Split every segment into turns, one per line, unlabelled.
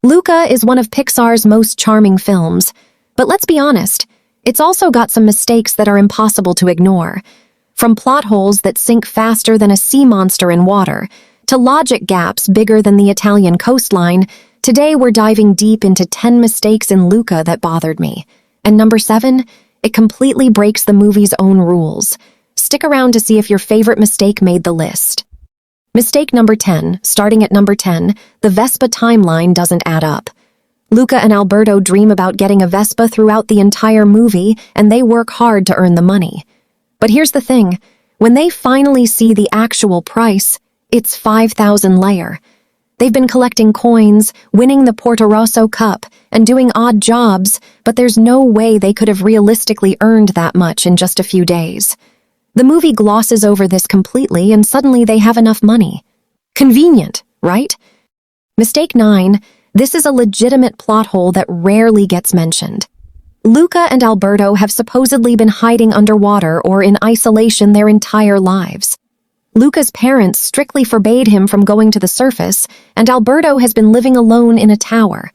Luca is one of Pixar's most charming films, but let's be honest, it's also got some mistakes that are impossible to ignore. From plot holes that sink faster than a sea monster in water, to logic gaps bigger than the Italian coastline, today we're diving deep into 10 mistakes in Luca that bothered me. And number 7, it completely breaks the movie's own rules. Stick around to see if your favorite mistake made the list. Mistake number 10, starting at number 10, the Vespa timeline doesn't add up. Luca and Alberto dream about getting a Vespa throughout the entire movie, and they work hard to earn the money. But here's the thing, when they finally see the actual price, it's 5,000 lire. They've been collecting coins, winning the Porto Rosso Cup, and doing odd jobs, but there's no way they could have realistically earned that much in just a few days. The movie glosses over this completely, and suddenly they have enough money. Convenient, right? Mistake 9, this is a legitimate plot hole that rarely gets mentioned. Luca and Alberto have supposedly been hiding underwater or in isolation their entire lives. Luca's parents strictly forbade him from going to the surface, and Alberto has been living alone in a tower.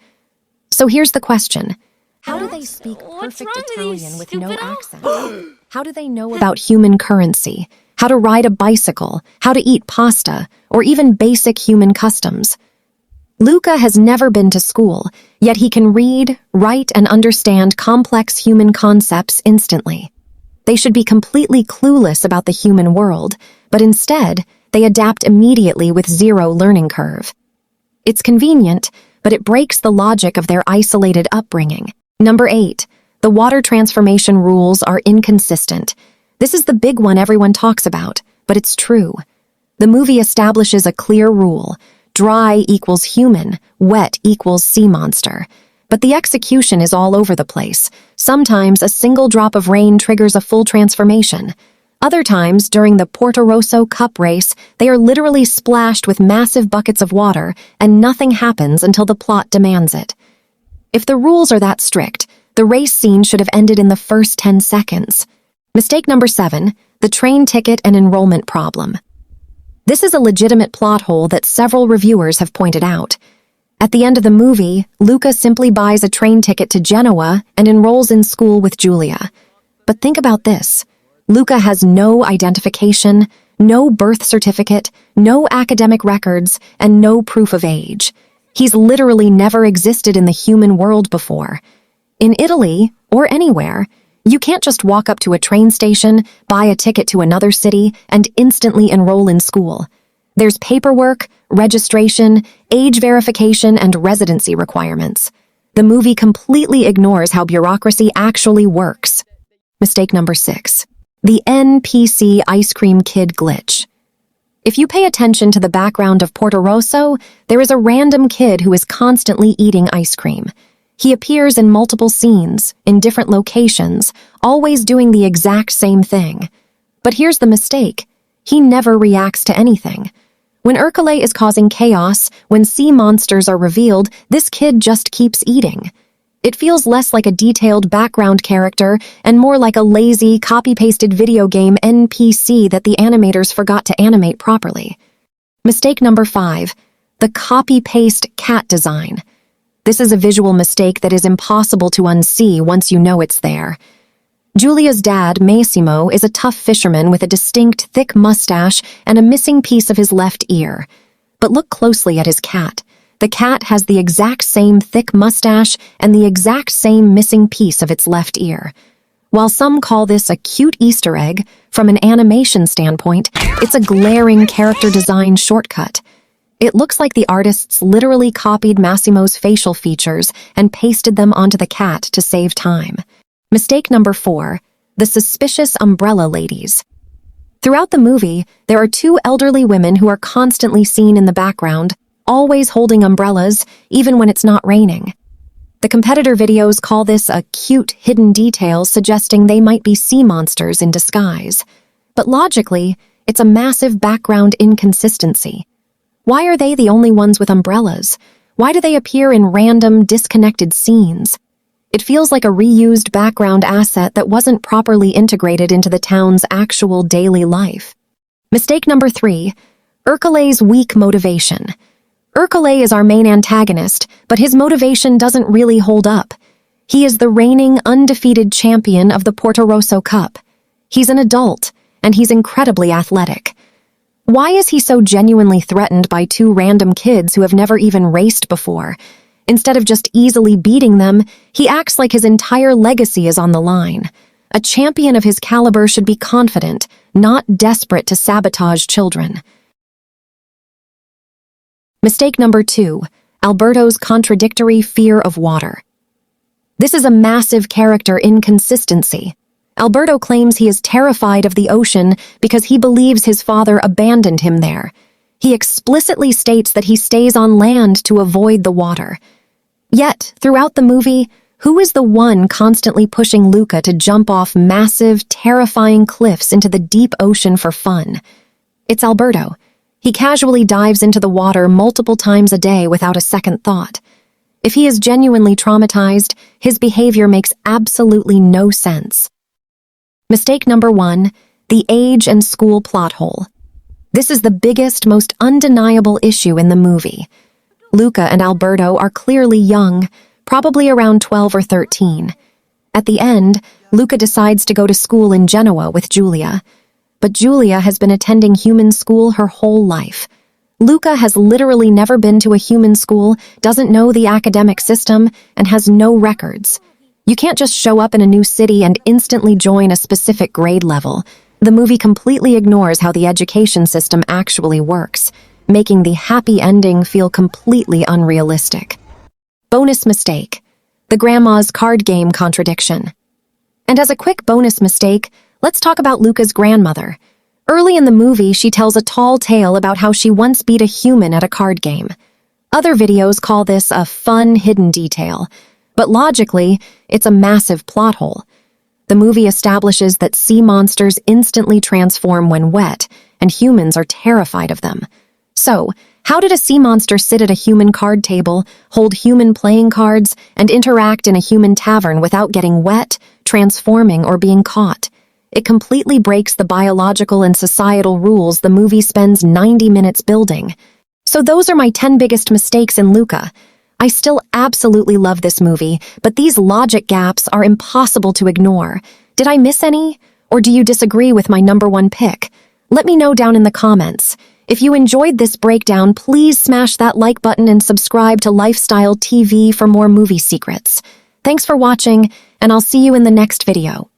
So here's the question. How do they speak perfect Italian with no accent? How do they know about human currency, how to ride a bicycle, how to eat pasta, or even basic human customs? Luca has never been to school, yet he can read, write, and understand complex human concepts instantly. They should be completely clueless about the human world, but instead, they adapt immediately with zero learning curve. It's convenient, but it breaks the logic of their isolated upbringing. Number 8, the water transformation rules are inconsistent. This is the big one everyone talks about, but it's true. The movie establishes a clear rule. Dry equals human, wet equals sea monster. But the execution is all over the place. Sometimes a single drop of rain triggers a full transformation. Other times, during the Porto Rosso Cup race, they are literally splashed with massive buckets of water, and nothing happens until the plot demands it. If the rules are that strict, the race scene should have ended in the first 10 seconds. Mistake number 7, the train ticket and enrollment problem. This is a legitimate plot hole that several reviewers have pointed out. At the end of the movie, Luca simply buys a train ticket to Genoa and enrolls in school with Giulia. But think about this. Luca has no identification, no birth certificate, no academic records, and no proof of age. He's literally never existed in the human world before. In Italy, or anywhere, you can't just walk up to a train station, buy a ticket to another city, and instantly enroll in school. There's paperwork, registration, age verification, and residency requirements. The movie completely ignores how bureaucracy actually works. Mistake number 6. The NPC Ice Cream Kid glitch. If you pay attention to the background of Porto Rosso, there is a random kid who is constantly eating ice cream. He appears in multiple scenes, in different locations, always doing the exact same thing. But here's the mistake. He never reacts to anything. When Ercole is causing chaos, when sea monsters are revealed, this kid just keeps eating. It feels less like a detailed background character and more like a lazy, copy-pasted video game NPC that the animators forgot to animate properly. Mistake number 5. The copy-paste cat design. This is a visual mistake that is impossible to unsee once you know it's there. Giulia's dad, Massimo, is a tough fisherman with a distinct, thick mustache and a missing piece of his left ear. But look closely at his cat. The cat has the exact same thick mustache and the exact same missing piece of its left ear. While some call this a cute Easter egg, from an animation standpoint, it's a glaring character design shortcut. It looks like the artists literally copied Massimo's facial features and pasted them onto the cat to save time. Mistake number 4, the suspicious umbrella ladies. Throughout the movie, there are 2 elderly women who are constantly seen in the background, always holding umbrellas, even when it's not raining. The competitor videos call this a cute hidden detail suggesting they might be sea monsters in disguise. But logically, it's a massive background inconsistency. Why are they the only ones with umbrellas? Why do they appear in random, disconnected scenes? It feels like a reused background asset that wasn't properly integrated into the town's actual daily life. Mistake number 3, Ercole's weak motivation. Ercole is our main antagonist, but his motivation doesn't really hold up. He is the reigning, undefeated champion of the Porto Rosso Cup. He's an adult, and he's incredibly athletic. Why is he so genuinely threatened by two random kids who have never even raced before? Instead of just easily beating them, he acts like his entire legacy is on the line. A champion of his caliber should be confident, not desperate to sabotage children. Mistake number 2, Alberto's contradictory fear of water. This is a massive character inconsistency. Alberto claims he is terrified of the ocean because he believes his father abandoned him there. He explicitly states that he stays on land to avoid the water. Yet, throughout the movie, who is the one constantly pushing Luca to jump off massive, terrifying cliffs into the deep ocean for fun? It's Alberto. He casually dives into the water multiple times a day without a second thought. If he is genuinely traumatized, his behavior makes absolutely no sense. Mistake number 1, the age and school plot hole. This is the biggest, most undeniable issue in the movie. Luca and Alberto are clearly young, probably around 12 or 13. At the end, Luca decides to go to school in Genoa with Giulia. But Giulia has been attending human school her whole life. Luca has literally never been to a human school, doesn't know the academic system, and has no records. You can't just show up in a new city and instantly join a specific grade level. The movie completely ignores how the education system actually works, making the happy ending feel completely unrealistic. Bonus mistake: the grandma's card game contradiction. And as a quick bonus mistake, let's talk about Luca's grandmother. Early in the movie, she tells a tall tale about how she once beat a human at a card game. Other videos call this a fun, hidden detail, but logically, it's a massive plot hole. The movie establishes that sea monsters instantly transform when wet, and humans are terrified of them. So, how did a sea monster sit at a human card table, hold human playing cards, and interact in a human tavern without getting wet, transforming, or being caught? It completely breaks the biological and societal rules the movie spends 90 minutes building. So those are my 10 biggest mistakes in Luca. I still absolutely love this movie, but these logic gaps are impossible to ignore. Did I miss any? Or do you disagree with my number 1 pick? Let me know down in the comments. If you enjoyed this breakdown, please smash that like button and subscribe to Lifestyle TV for more movie secrets. Thanks for watching, and I'll see you in the next video.